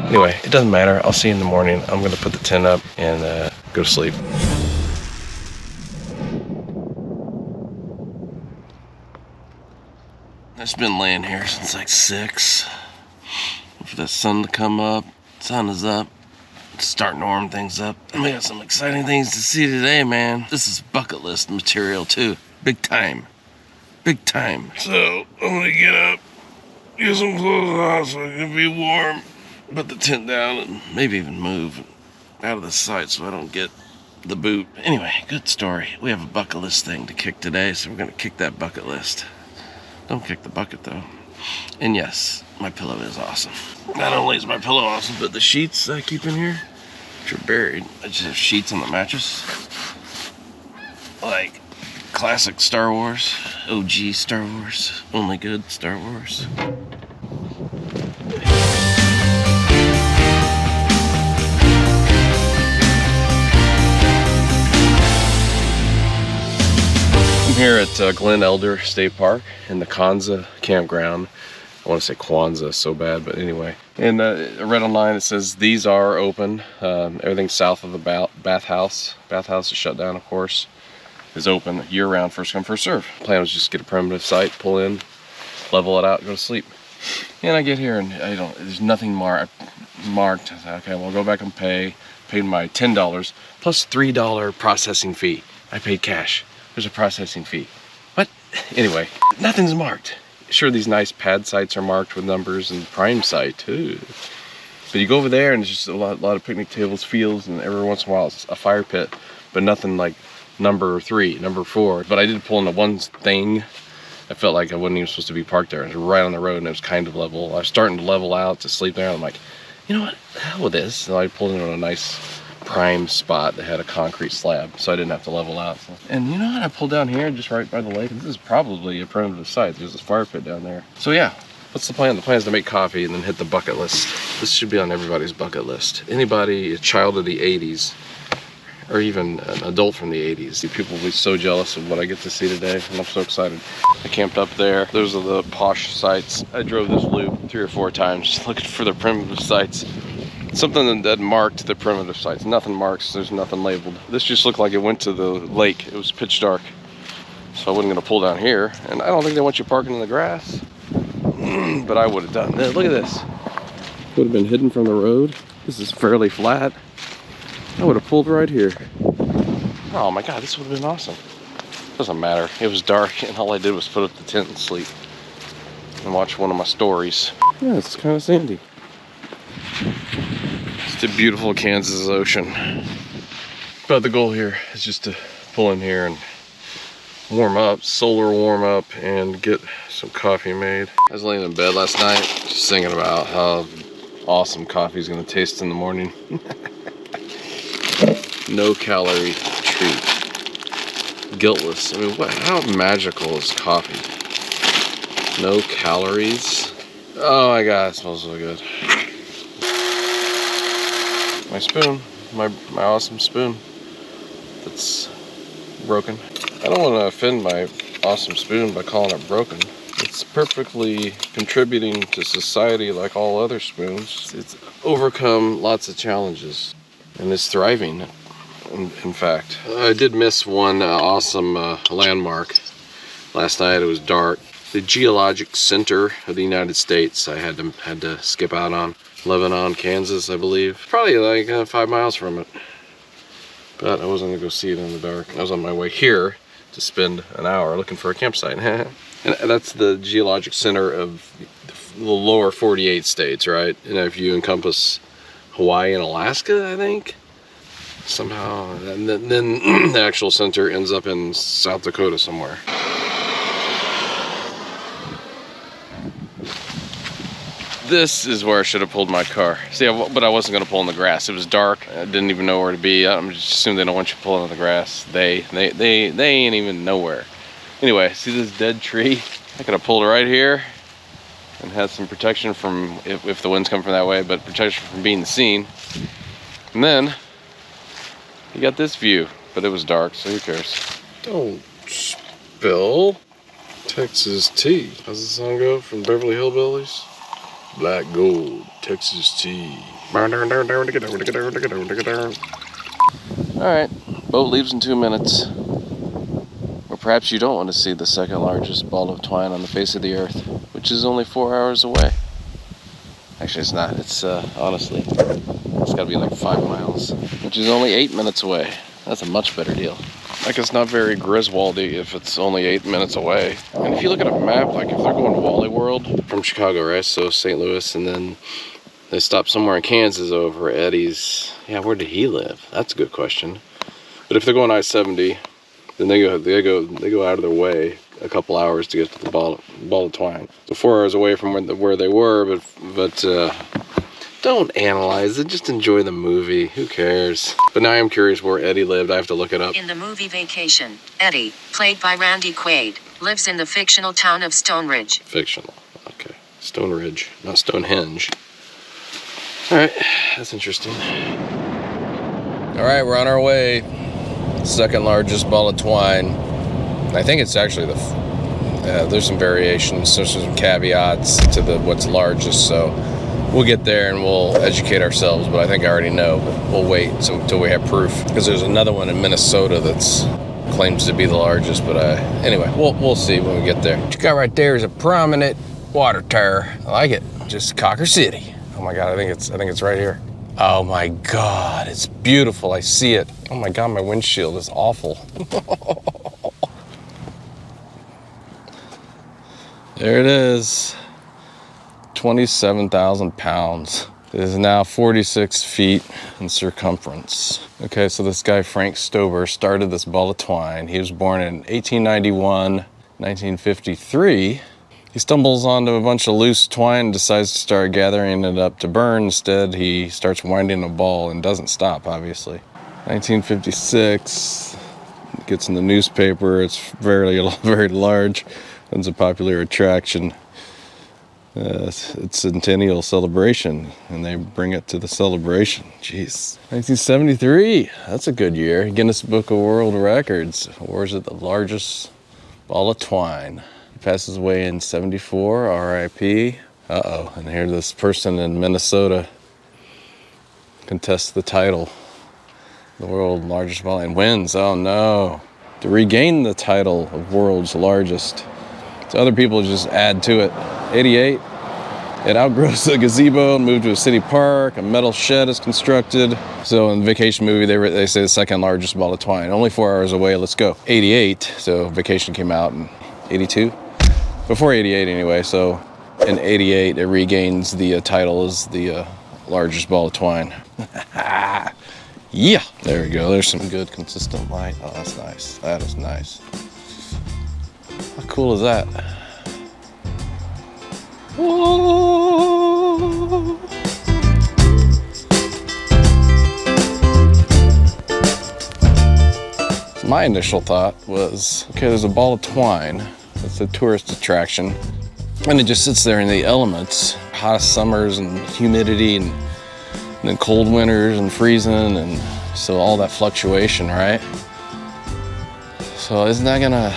Anyway, it doesn't matter. I'll see you in the morning. I'm gonna put the tent up and go to sleep. I've been laying here since like 6. For the sun to come up. Sun is up. It's starting to warm things up. And we got some exciting things to see today, man. This is bucket list material too. Big time. Big time. So I'm gonna get up, get some clothes on so I can be warm, put the tent down, and maybe even move out of the sight so I don't get the boot. Anyway, good story. We have a bucket list thing to kick today, so we're gonna kick that bucket list. Don't kick the bucket though. And yes, my pillow is awesome. Not only is my pillow awesome, but the sheets I keep in here, which are buried. I just have sheets on the mattress. Like classic Star Wars, OG Star Wars, only good Star Wars. I'm here at Glen Elder State Park in the Kwanzaa campground. I want to say Kwanzaa so bad, but anyway. And I read online, it says these are open. Everything south of the bathhouse. Bathhouse is shut down, of course. Is open year-round, first come, first serve. Plan was just get a primitive site, pull in, level it out, go to sleep. And I get here and there's nothing marked. I said, okay, well, go back and paid my $10 plus $3 processing fee. I paid cash. There's a processing fee. What? Anyway, nothing's marked. Sure, these nice pad sites are marked with numbers and prime site too. But you go over there and it's just a lot of picnic tables, fields, and every once in a while it's a fire pit, but nothing like number 3, number 4. But I did pull into one thing. I felt like I wasn't even supposed to be parked there. It was right on the road and it was kind of level. I was starting to level out to sleep there. I'm like, you know what, the hell with this. So I pulled into a nice prime spot that had a concrete slab, so I didn't have to level out. And you know what, I pulled down here just right by the lake. This is probably a primitive site. There's this fire pit down there. So yeah, what's the plan? The plan is to make coffee and then hit the bucket list. This should be on everybody's bucket list. Anybody, a child of the 80s, or even an adult from the 80s. People will be so jealous of what I get to see today, and I'm so excited. I camped up there. Those are the posh sites. I drove this loop 3 or 4 times just looking for the primitive sites. Something that marked the primitive sites. Nothing marks, there's nothing labeled. This just looked like it went to the lake. It was pitch dark. So I wasn't gonna pull down here. And I don't think they want you parking in the grass. But I would have done that. Look at this. Would have been hidden from the road. This is fairly flat. I would have pulled right here. Oh my God, this would have been awesome. Doesn't matter. It was dark and all I did was put up the tent and sleep. And watch one of my stories. Yeah, it's kind of sandy. It's the beautiful Kansas Ocean. But the goal here is just to pull in here and warm up, solar warm up, and get some coffee made. I was laying in bed last night just thinking about how awesome coffee is going to taste in the morning. No calorie treat. Guiltless. I mean, how magical is coffee? No calories. Oh my God, it smells so good. My spoon, my awesome spoon that's broken. I don't want to offend my awesome spoon by calling it broken. It's perfectly contributing to society like all other spoons. It's overcome lots of challenges and is thriving. In fact, I did miss one awesome landmark last night. It was dark. The Geologic Center of the United States. I had to skip out on. Lebanon, Kansas, I believe. Probably like 5 miles from it. But I wasn't gonna go see it in the dark. I was on my way here to spend an hour looking for a campsite. And that's the Geologic Center of the lower 48 states, right? And if you encompass Hawaii and Alaska, I think, somehow, and then the actual center ends up in South Dakota somewhere. This is where I should have pulled my car. See, but I wasn't gonna pull in the grass. It was dark. I didn't even know where to be. I'm just assuming they don't want you pulling in the grass. They ain't even nowhere. Anyway, see this dead tree? I could have pulled it right here and had some protection from, if the winds come from that way, but protection from being seen. And then you got this view, but it was dark, so who cares? Don't spill. Texas tea. How's the song go from Beverly Hillbillies? Black Gold, Texas tea. Alright, boat leaves in 2 minutes. Or perhaps you don't want to see the second largest ball of twine on the face of the earth, which is only 4 hours away. Actually, it's not. It's honestly, it's gotta be like 5 miles, which is only 8 minutes away. That's a much better deal. Like, it's not very Griswoldy if it's only 8 minutes away. And if you look at a map, like if they're going to Wally World from Chicago, right? So St. Louis, and then they stop somewhere in Kansas over Eddie's. Yeah, where did he live? That's a good question. But if they're going I-70, then they go out of their way a couple hours to get to the ball of twine. So 4 hours away from where they were, but don't analyze it, just enjoy the movie. Who cares? But now I'm curious where Eddie lived. I have to look it up. In the movie Vacation, Eddie, played by Randy Quaid, lives in the fictional town of Stone Ridge. Fictional, okay. Stone Ridge, not Stonehenge. All right, that's interesting. All right, we're on our way. Second largest ball of twine. I think it's actually there's some variations, there's some caveats to what's largest, so we'll get there and we'll educate ourselves, but I think I already know, but we'll wait until we have proof, because there's another one in Minnesota that's claims to be the largest, but anyway, we'll see when we get there. What you got right there is a prominent water tower. I like it. Just Cawker City. Oh my God, I think it's right here. Oh my God, it's beautiful. I see it. Oh my God, my windshield is awful. There it is. 27,000 pounds. It is now 46 feet in circumference. Okay, so this guy, Frank Stover, started this ball of twine. He was born in 1891, 1953. He stumbles onto a bunch of loose twine and decides to start gathering it up to burn. Instead, he starts winding a ball and doesn't stop, obviously. 1956, it gets in the newspaper. It's very large. It's a popular attraction. It's a centennial celebration, and they bring it to the celebration. Jeez. 1973, that's a good year. Guinness Book of World Records awards it the largest ball of twine. He passes away in 74, R.I.P. Uh-oh, and here this person in Minnesota contests the title, the world's largest ball, and wins. Oh no. To regain the title of world's largest, so other people just add to it. 88, it outgrows the gazebo and moved to a city park. A metal shed is constructed. So in the Vacation movie, they say the second largest ball of twine. Only 4 hours away, let's go. 88, so Vacation came out in 82? Before 88 anyway, so in 88, it regains the title as the largest ball of twine. Yeah, there we go. There's some good consistent light. Oh, that's nice. That is nice. How cool is that? Whoa. My initial thought was, okay, there's a ball of twine. It's a tourist attraction. And it just sits there in the elements. Hot summers and humidity and then cold winters and freezing, and so all that fluctuation, right? So isn't that gonna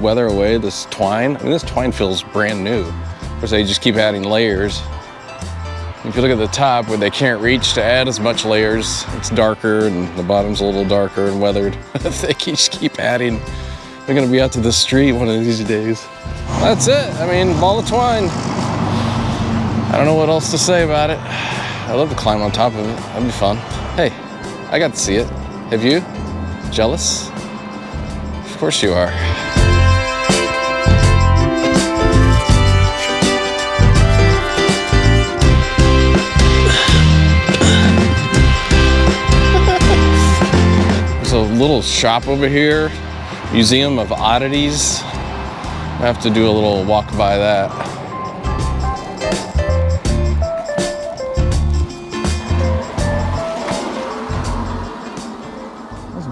weather away this twine? I mean, this twine feels brand new. Of course, they just keep adding layers. If you look at the top where they can't reach to add as much layers, it's darker and the bottom's a little darker and weathered. If they just keep adding, they're gonna be out to the street one of these days. That's it. I mean, ball of twine. I don't know what else to say about it. I'd love to climb on top of it. That'd be fun. Hey, I got to see it. Have you? Jealous? Of course you are. There's a little shop over here, Museum of Oddities. I have to do a little walk by that.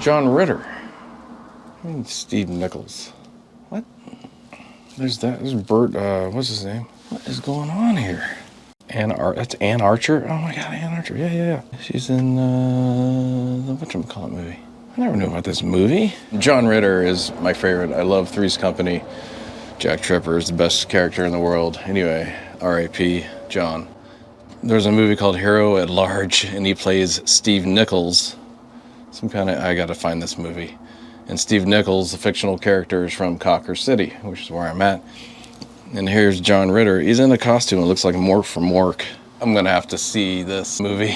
John Ritter. I mean, Steve Nichols. What? There's that. There's Bert. What's his name? What is going on here? That's Ann Archer. Oh my God, Ann Archer. Yeah. She's in the whatchamacallit movie. I never knew about this movie. John Ritter is my favorite. I love Three's Company. Jack Tripper is the best character in the world. Anyway, R.I.P. John. There's a movie called Hero at Large, and he plays Steve Nichols. I gotta find this movie. And Steve Nichols, the fictional character, is from Cawker City, which is where I'm at. And here's John Ritter. He's in a costume. It looks like Mork from Mork. I'm gonna have to see this movie.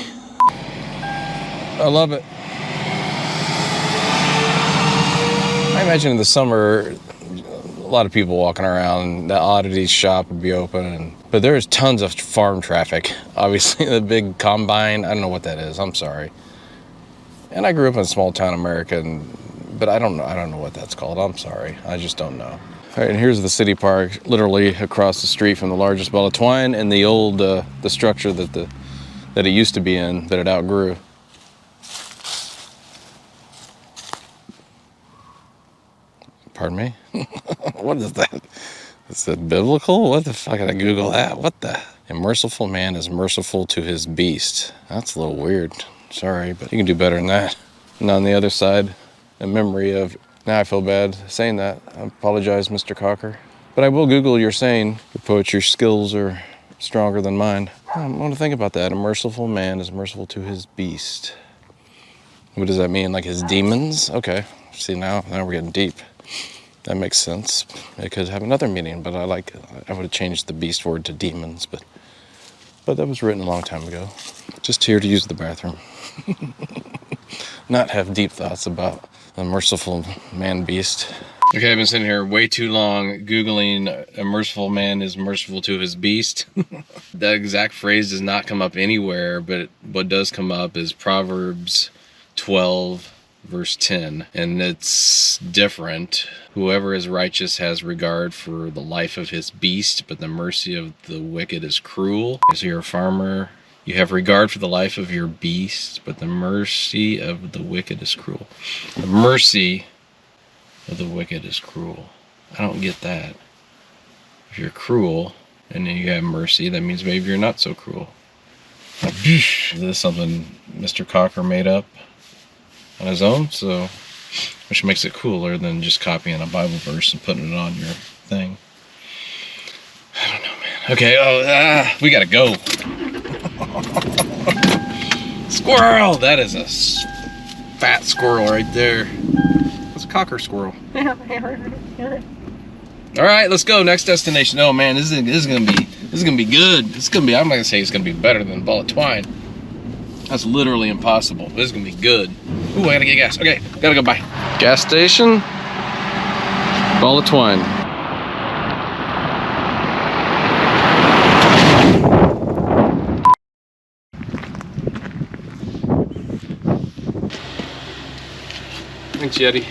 I love it. I imagine in the summer, a lot of people walking around. The oddities shop would be open, but there's tons of farm traffic. Obviously, the big combine. I don't know what that is. I'm sorry. And I grew up in a small town America, but I don't know what that's called. I'm sorry. I just don't know. All right, and here's the city park, literally across the street from the largest ball of twine and the old the structure that it used to be in, that it outgrew. Pardon me? What is that? Is that biblical? What the fuck? Did I Google that? What the? A merciful man is merciful to his beast. That's a little weird. Sorry, but you can do better than that. And on the other side, a memory of... Now I feel bad saying that. I apologize, Mr. Cawker. But I will Google your saying. Your poetry skills are stronger than mine. I want to think about that. A merciful man is merciful to his beast. What does that mean? Like his demons? Okay. See, now we're getting deep. That makes sense. It could have another meaning, but I would have changed the beast word to demons, but that was written a long time ago. Just here to use the bathroom. Not have deep thoughts about a merciful man beast. Okay, I've been sitting here way too long Googling a merciful man is merciful to his beast. That exact phrase does not come up anywhere, but what does come up is Proverbs 12 verse 10, and it's different. Whoever is righteous has regard for the life of his beast, but the mercy of the wicked is cruel. So you're a farmer, you have regard for the life of your beast, but the mercy of the wicked is cruel. The mercy of the wicked is cruel. I don't get that. If you're cruel and then you have mercy, that means maybe you're not so cruel. Is this something Mr. Cawker made up on his own? So, which makes it cooler than just copying a Bible verse and putting it on your thing. I don't know, man. Okay, we gotta go. Squirrel! That is a fat squirrel right there. It's a cocker squirrel. All right, let's go. Next destination. Oh man, this is gonna be good. I'm not gonna say it's gonna be better than a ball of twine. That's literally impossible. This is gonna be good. Ooh, I gotta get gas. Okay, gotta go by. Gas station. Ball of twine. Thanks, Yeti.